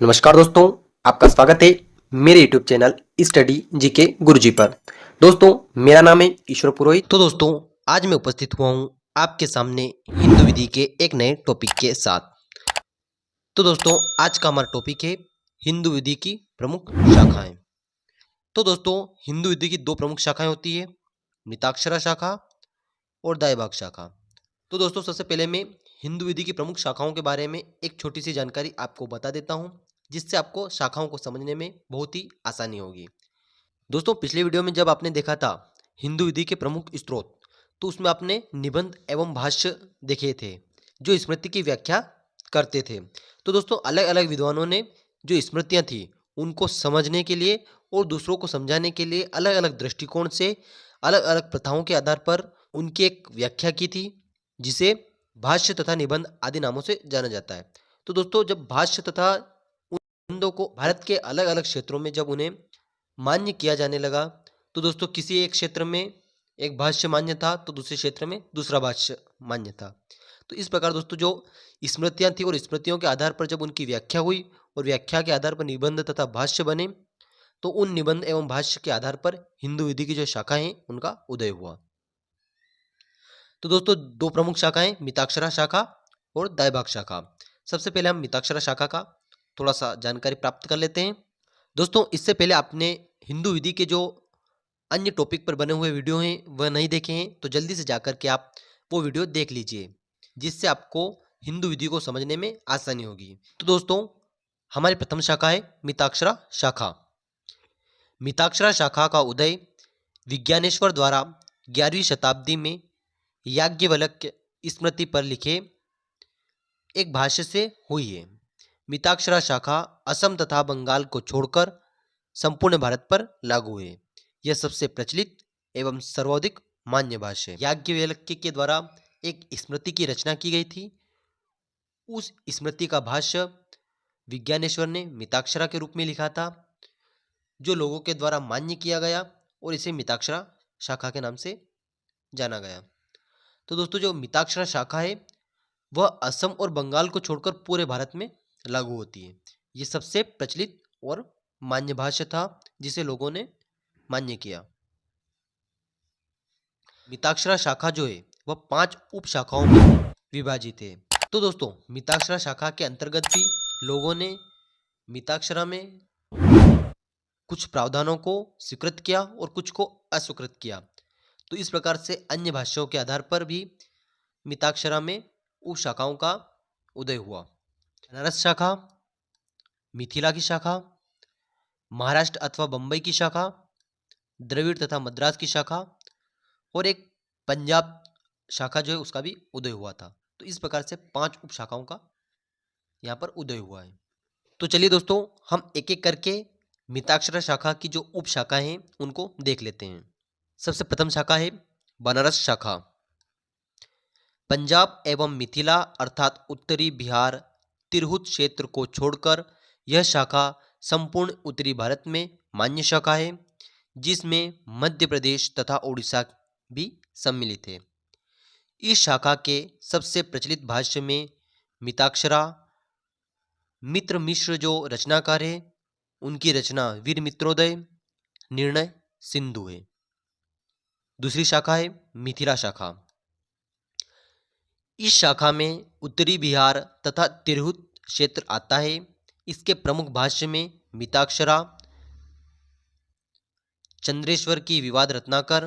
नमस्कार दोस्तों, आपका स्वागत है मेरे YouTube चैनल स्टडी जीके गुरुजी पर। दोस्तों, मेरा नाम है ईश्वर पुरोहित। तो दोस्तों, आज मैं उपस्थित हुआ हूँ आपके सामने हिंदू विधि के एक नए टॉपिक के साथ। तो दोस्तों, आज का हमारा टॉपिक है हिंदू विधि की प्रमुख शाखाएं। तो दोस्तों, हिंदू विधि की दो प्रमुख शाखाएं होती है, मिताक्षरा शाखा और दायभाग शाखा। तो दोस्तों, सबसे पहले मैं हिंदू विधि की प्रमुख शाखाओं के बारे में एक छोटी सी जानकारी आपको बता देता हूं, जिससे आपको शाखाओं को समझने में बहुत ही आसानी होगी। दोस्तों, पिछले वीडियो में जब आपने देखा था हिंदू विधि के प्रमुख स्रोत, तो उसमें आपने निबंध एवं भाष्य देखे थे जो स्मृति की व्याख्या करते थे। तो दोस्तों, अलग अलग विद्वानों ने जो स्मृतियां थी उनको समझने के लिए और दूसरों को समझाने के लिए अलग अलग दृष्टिकोण से अलग अलग प्रथाओं के आधार पर उनकी एक व्याख्या की थी, जिसे भाष्य तथा निबंध आदि नामों से जाना जाता है। तो दोस्तों, जब भाष्य तथा निबंधों को भारत के अलग अलग क्षेत्रों में जब उन्हें मान्य किया जाने लगा, तो दोस्तों किसी एक क्षेत्र में एक भाष्य मान्य था तो दूसरे क्षेत्र में दूसरा भाष्य मान्य था। तो इस प्रकार दोस्तों, जो स्मृतियां थी और स्मृतियों के आधार पर जब उनकी व्याख्या हुई और व्याख्या के आधार पर निबंध तथा भाष्य बने, तो उन निबंध एवं भाष्य के आधार पर हिंदू विधि की जो शाखाएं हैं उनका उदय हुआ। तो दोस्तों, दो प्रमुख शाखाएं मिताक्षरा शाखा और दायभाग शाखा। सबसे पहले हम मिताक्षरा शाखा का थोड़ा सा जानकारी प्राप्त कर लेते हैं। दोस्तों, इससे पहले आपने हिंदू विधि के जो अन्य टॉपिक पर बने हुए वीडियो हैं वह नहीं देखे हैं, तो जल्दी से जाकर के आप वो वीडियो देख लीजिए, जिससे आपको हिंदू विधि को समझने में आसानी होगी। तो दोस्तों, हमारी प्रथम शाखा है मिताक्षरा शाखा। मिताक्षरा शाखा का उदय विज्ञानेश्वर द्वारा 11वीं शताब्दी में याज्ञवल्क्य स्मृति पर लिखे एक भाष्य से हुई है। मिताक्षरा शाखा असम तथा बंगाल को छोड़कर संपूर्ण भारत पर लागू है। यह सबसे प्रचलित एवं सर्वाधिक मान्य भाष्य है। याज्ञवल्क्य के द्वारा एक स्मृति की रचना की गई थी। उस स्मृति का भाष्य विज्ञानेश्वर ने मिताक्षरा के रूप में लिखा था, जो लोगों के द्वारा मान्य किया गया और इसे मिताक्षरा शाखा के नाम से जाना गया। तो दोस्तों, जो मिताक्षरा शाखा है वह असम और बंगाल को छोड़कर पूरे भारत में लागू होती है। ये सबसे प्रचलित और मान्य भाष्य था जिसे लोगों ने मान्य किया। मिताक्षरा शाखा जो है वह 5 उप शाखाओं में विभाजित है। तो दोस्तों, मिताक्षरा शाखा के अंतर्गत भी लोगों ने मिताक्षरा में कुछ प्रावधानों को स्वीकृत किया और कुछ को अस्वीकृत किया। तो इस प्रकार से अन्य भाषाओं के आधार पर भी मिताक्षरा में उप शाखाओं का उदय हुआ। बनारस शाखा, मिथिला की शाखा, महाराष्ट्र अथवा बंबई की शाखा, द्रविड़ तथा मद्रास की शाखा और एक पंजाब शाखा जो है उसका भी उदय हुआ था। तो इस प्रकार से 5 उप शाखाओं का यहाँ पर उदय हुआ है। तो चलिए दोस्तों, हम एक एक करके मिताक्षरा शाखा की जो उप शाखाएं हैं उनको देख लेते हैं। सबसे प्रथम शाखा है बनारस शाखा। पंजाब एवं मिथिला अर्थात उत्तरी बिहार तिरहुत क्षेत्र को छोड़कर यह शाखा संपूर्ण उत्तरी भारत में मान्य शाखा है, जिसमें मध्य प्रदेश तथा उड़ीसा भी सम्मिलित है। इस शाखा के सबसे प्रचलित भाष्य में मिताक्षरा मित्र मिश्र जो रचनाकार है उनकी रचना वीर मित्रोदय, निर्णय सिंधु है। दूसरी शाखा है मिथिला शाखा। इस शाखा में उत्तरी बिहार तथा तिरहुत क्षेत्र आता है। इसके प्रमुख भाष्य में मिताक्षरा, चंद्रेश्वर की विवाद रत्नाकर,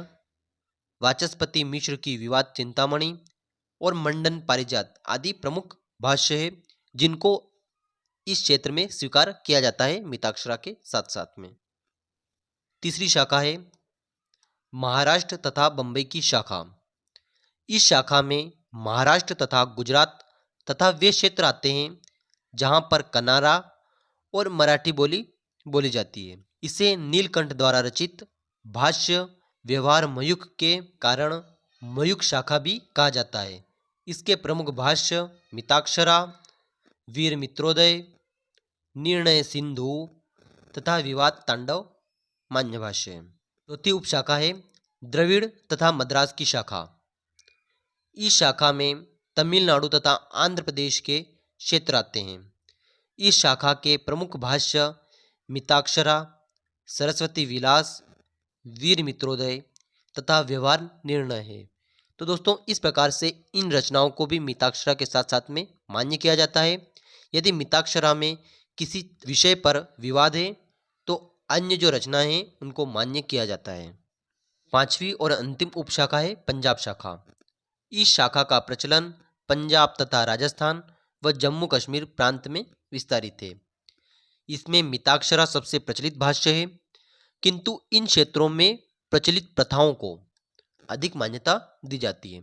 वाचस्पति मिश्र की विवाद चिंतामणि और मंडन पारिजात आदि प्रमुख भाष्य है, जिनको इस क्षेत्र में स्वीकार किया जाता है मिताक्षरा के साथ साथ में। तीसरी शाखा है महाराष्ट्र तथा बंबई की शाखा। इस शाखा में महाराष्ट्र तथा गुजरात तथा वे क्षेत्र आते हैं जहां पर कन्नाड़ा और मराठी बोली बोली जाती है। इसे नीलकंठ द्वारा रचित भाष्य व्यवहार मयूख के कारण मयूख शाखा भी कहा जाता है। इसके प्रमुख भाष्य मिताक्षरा, वीर मित्रोदय, निर्णय सिंधु तथा विवाद तांडव मान्य भाष्य है। चौथी उपशाखा है द्रविड़ तथा मद्रास की शाखा। इस शाखा में तमिलनाडु तथा आंध्र प्रदेश के क्षेत्र आते हैं। इस शाखा के प्रमुख भाष्य मिताक्षरा, सरस्वती विलास, वीर मित्रोदय तथा व्यवहार निर्णय है। तो दोस्तों इस प्रकार से इन रचनाओं को भी मिताक्षरा के साथ साथ में मान्य किया जाता है। यदि मिताक्षरा में किसी विषय पर विवाद है तो अन्य जो रचना है उनको मान्य किया जाता है। पांचवी और अंतिम उपशाखा है पंजाब शाखा। इस शाखा का प्रचलन पंजाब तथा राजस्थान व जम्मू कश्मीर प्रांत में विस्तारित है। इसमें मिताक्षरा सबसे प्रचलित भाष्य है, किंतु इन क्षेत्रों में प्रचलित प्रथाओं को अधिक मान्यता दी जाती है।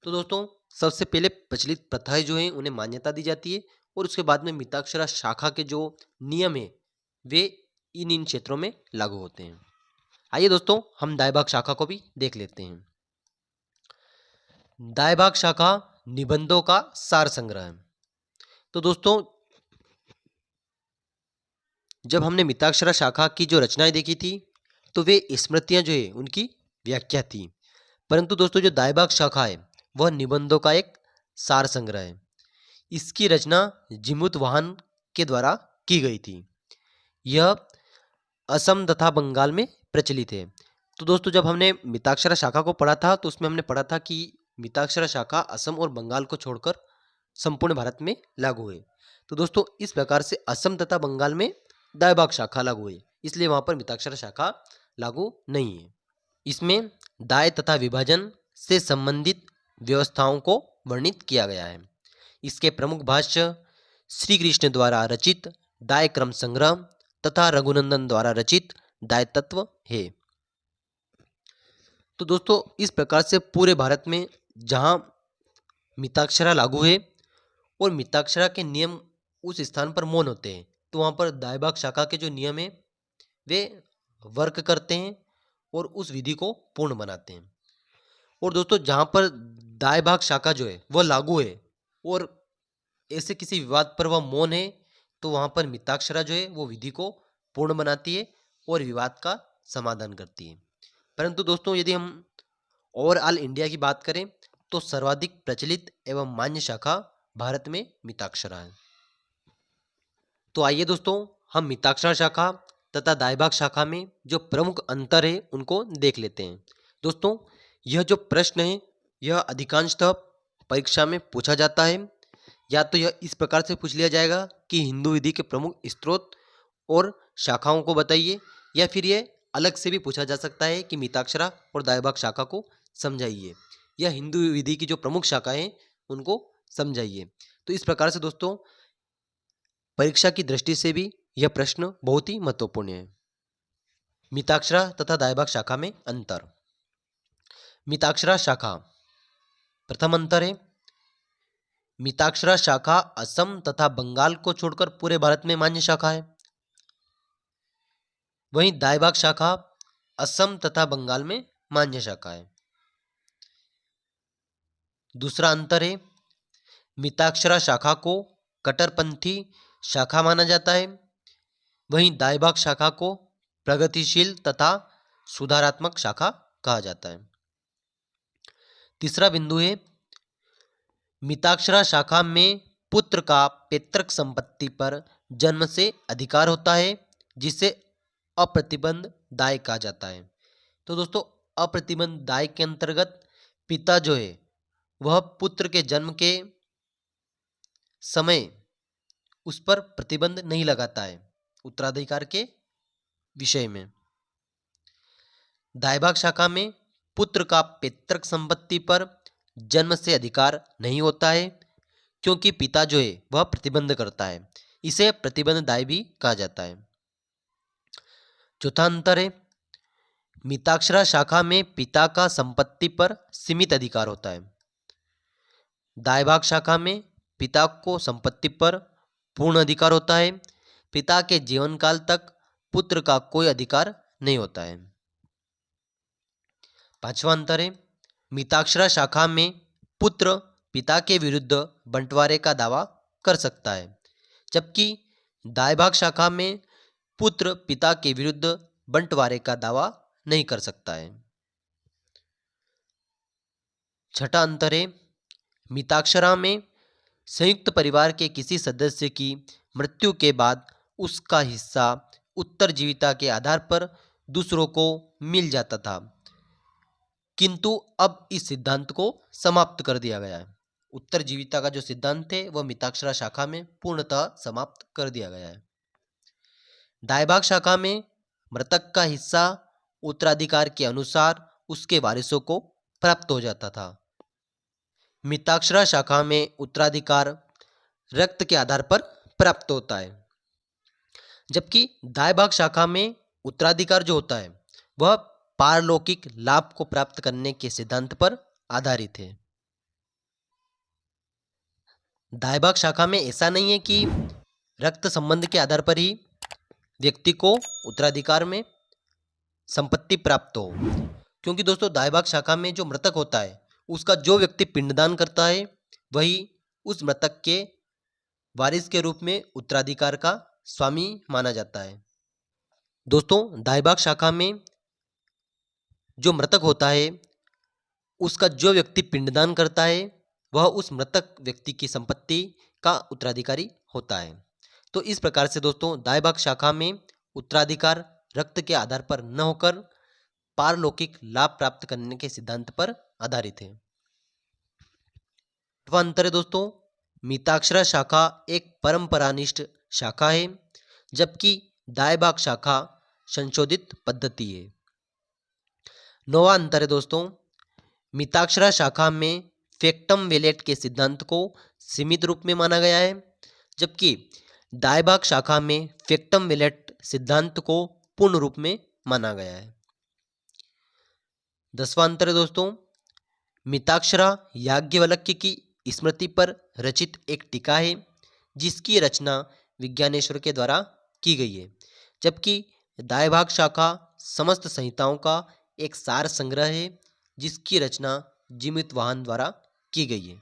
तो दोस्तों सबसे पहले प्रचलित प्रथाएं जो हैं उन्हें मान्यता दी जाती है और उसके बाद में मिताक्षरा शाखा के जो नियम है वे इन क्षेत्रों में लागू होते हैं। आइए दोस्तों हम दायभाग शाखा को भी देख लेते हैं। दायभाग शाखा निबंधों का सार संग्रह है। तो दोस्तों जब हमने मिताक्षरा शाखा की जो रचनाएं देखी थी तो वे स्मृतियां जो है उनकी व्याख्या थी, परंतु दोस्तों जो दायभाग शाखा है वह निबंधों का एक सार संग्रह है। इसकी रचना जिमुत वाहन के द्वारा की गई थी। यह असम तथा बंगाल में प्रचलित है। तो दोस्तों जब हमने मिताक्षरा शाखा को पढ़ा था तो उसमें हमने पढ़ा था कि मिताक्षरा शाखा असम और बंगाल को छोड़कर संपूर्ण भारत में लागू है। तो दोस्तों इस प्रकार से असम तथा बंगाल में दायभाग शाखा लागू है, इसलिए वहां पर मिताक्षरा शाखा लागू नहीं है। इसमें दाय तथा विभाजन से संबंधित व्यवस्थाओं को वर्णित किया गया है। इसके प्रमुख भाष्य श्री कृष्ण द्वारा रचित दाय क्रम संग्रह तथा रघुनंदन द्वारा रचित दाय तत्व है। तो दोस्तों इस प्रकार से पूरे भारत में जहां मिताक्षरा लागू है और मिताक्षरा के नियम उस स्थान पर मौन होते हैं, तो वहां पर दायभाग शाखा के जो नियम है वे वर्क करते हैं और उस विधि को पूर्ण बनाते हैं। और दोस्तों जहां पर दायभाग शाखा जो है वह लागू है और ऐसे किसी विवाद पर वह मौन है, तो वहां पर मिताक्षरा जो है वो विधि को पूर्ण बनाती है और विवाद का समाधान करती है। परंतु दोस्तों यदि हम ओवरऑल इंडिया की बात करें तो सर्वाधिक प्रचलित एवं मान्य शाखा भारत में मिताक्षरा है। तो आइए दोस्तों हम मिताक्षरा शाखा तथा दायभाग शाखा में जो प्रमुख अंतर है उनको देख लेते हैं। दोस्तों यह जो प्रश्न है यह अधिकांशतः परीक्षा में पूछा जाता है। या तो यह इस प्रकार से पूछ लिया जाएगा कि हिंदू विधि के प्रमुख स्रोत और शाखाओं को बताइए, या फिर यह अलग से भी पूछा जा सकता है कि मिताक्षरा और दायभाग शाखा को समझाइए या हिंदू विधि की जो प्रमुख शाखाएं हैं उनको समझाइए। तो इस प्रकार से दोस्तों परीक्षा की दृष्टि से भी यह प्रश्न बहुत ही महत्वपूर्ण है। मिताक्षरा तथा दायभाग शाखा में अंतर। मिताक्षरा शाखा प्रथम अंतर है, मिताक्षरा शाखा असम तथा बंगाल को छोड़कर पूरे भारत में मान्य शाखा है। वहीं दायभाग शाखा असम तथा बंगाल में मान्य शाखा है। दूसरा अंतर है, मिताक्षरा शाखा को कट्टरपंथी शाखा माना जाता है, वहीं दायभाग शाखा को प्रगतिशील तथा सुधारात्मक शाखा कहा जाता है। तीसरा बिंदु है, मिताक्षरा शाखा में पुत्र का पैतृक संपत्ति पर जन्म से अधिकार होता है, जिसे अप्रतिबंध दाय कहा जाता है। तो दोस्तों अप्रतिबंध दाय के अंतर्गत पिता जो है वह पुत्र के जन्म के समय उस पर प्रतिबंध नहीं लगाता है उत्तराधिकार के विषय में। दायभाग शाखा में पुत्र का पैतृक संपत्ति पर जन्म से अधिकार नहीं होता है, क्योंकि पिता जो है वह प्रतिबंध करता है, इसे प्रतिबंध दाय भी कहा जाता है। चौथा अंतर है, मिताक्षरा शाखा में पिता का संपत्ति पर सीमित अधिकार होता है। दायभाग शाखा में पिता को संपत्ति पर पूर्ण अधिकार होता है। पिता के जीवन काल तक पुत्र का कोई अधिकार नहीं होता है। पांचवा अंतर है, मिताक्षरा शाखा में पुत्र पिता के विरुद्ध बंटवारे का दावा कर सकता है, जबकि दायभाग शाखा में पुत्र पिता के विरुद्ध बंटवारे का दावा नहीं कर सकता है। छठा अंतर है, मिताक्षरा में संयुक्त परिवार के किसी सदस्य की मृत्यु के बाद उसका हिस्सा उत्तरजीविता के आधार पर दूसरों को मिल जाता था, किंतु अब इस सिद्धांत को समाप्त कर दिया गया है। उत्तरजीविता का जो सिद्धांत है वह मिताक्षरा शाखा में पूर्णतः समाप्त कर दिया गया है। दायभाग शाखा में मृतक का हिस्सा उत्तराधिकार के अनुसार उसके वारिसों को प्राप्त हो जाता था। मिताक्षरा शाखा में उत्तराधिकार रक्त के आधार पर प्राप्त होता है, जबकि दायभाग शाखा में उत्तराधिकार जो होता है वह पारलौकिक लाभ को प्राप्त करने के सिद्धांत पर आधारित है। दायभाग शाखा में ऐसा नहीं है कि रक्त संबंध के आधार पर ही व्यक्ति को उत्तराधिकार में संपत्ति प्राप्त हो, क्योंकि दोस्तों दायभाग शाखा में जो मृतक होता है उसका जो व्यक्ति पिंडदान करता है वही उस मृतक के वारिस के रूप में उत्तराधिकार का स्वामी माना जाता है। दोस्तों दायभाग शाखा में जो मृतक होता है उसका जो व्यक्ति पिंडदान करता है वह उस मृतक व्यक्ति की संपत्ति का उत्तराधिकारी होता है। तो इस प्रकार से दोस्तों दायभाग शाखा में उत्तराधिकार रक्त के आधार पर न होकर पारलौकिक लाभ प्राप्त करने के सिद्धांत पर आधारित है। अंतर है दोस्तों, मिताक्षरा शाखा एक परंपरानिष्ठ शाखा है, जबकि दायभाग शाखा संशोधित पद्धति है। नौवां अंतर है दोस्तों, मिताक्षरा शाखा में फैक्टम वेलेट के सिद्धांत को सीमित रूप में माना गया है, जबकि दायभाग शाखा में फैक्टम वेलेट सिद्धांत को पूर्ण रूप में माना गया है। 10वां अंतर है दोस्तों, मिताक्षरा याज्ञवल्क्य की स्मृति पर रचित एक टीका है जिसकी रचना विज्ञानेश्वर के द्वारा की गई है, जबकि दायभाग शाखा समस्त संहिताओं का एक सार संग्रह है जिसकी रचना जीमित वाहन द्वारा की गई है।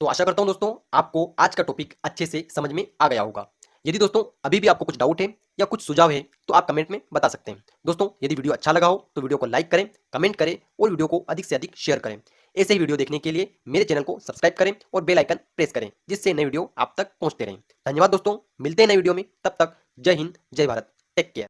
तो आशा करता हूं दोस्तों आपको आज का टॉपिक अच्छे से समझ में आ गया होगा। यदि दोस्तों अभी भी आपको कुछ डाउट है या कुछ सुझाव है तो आप कमेंट में बता सकते हैं। दोस्तों यदि वीडियो अच्छा लगा हो तो वीडियो को लाइक करें, कमेंट करें और वीडियो को अधिक से अधिक शेयर करें। ऐसे ही वीडियो देखने के लिए मेरे चैनल को सब्सक्राइब करें और बेल आइकन प्रेस करें, जिससे नए वीडियो आप तक पहुंचते रहें। धन्यवाद दोस्तों, मिलते हैं नए वीडियो में। तब तक जय हिंद, जय भारत, टेक केयर।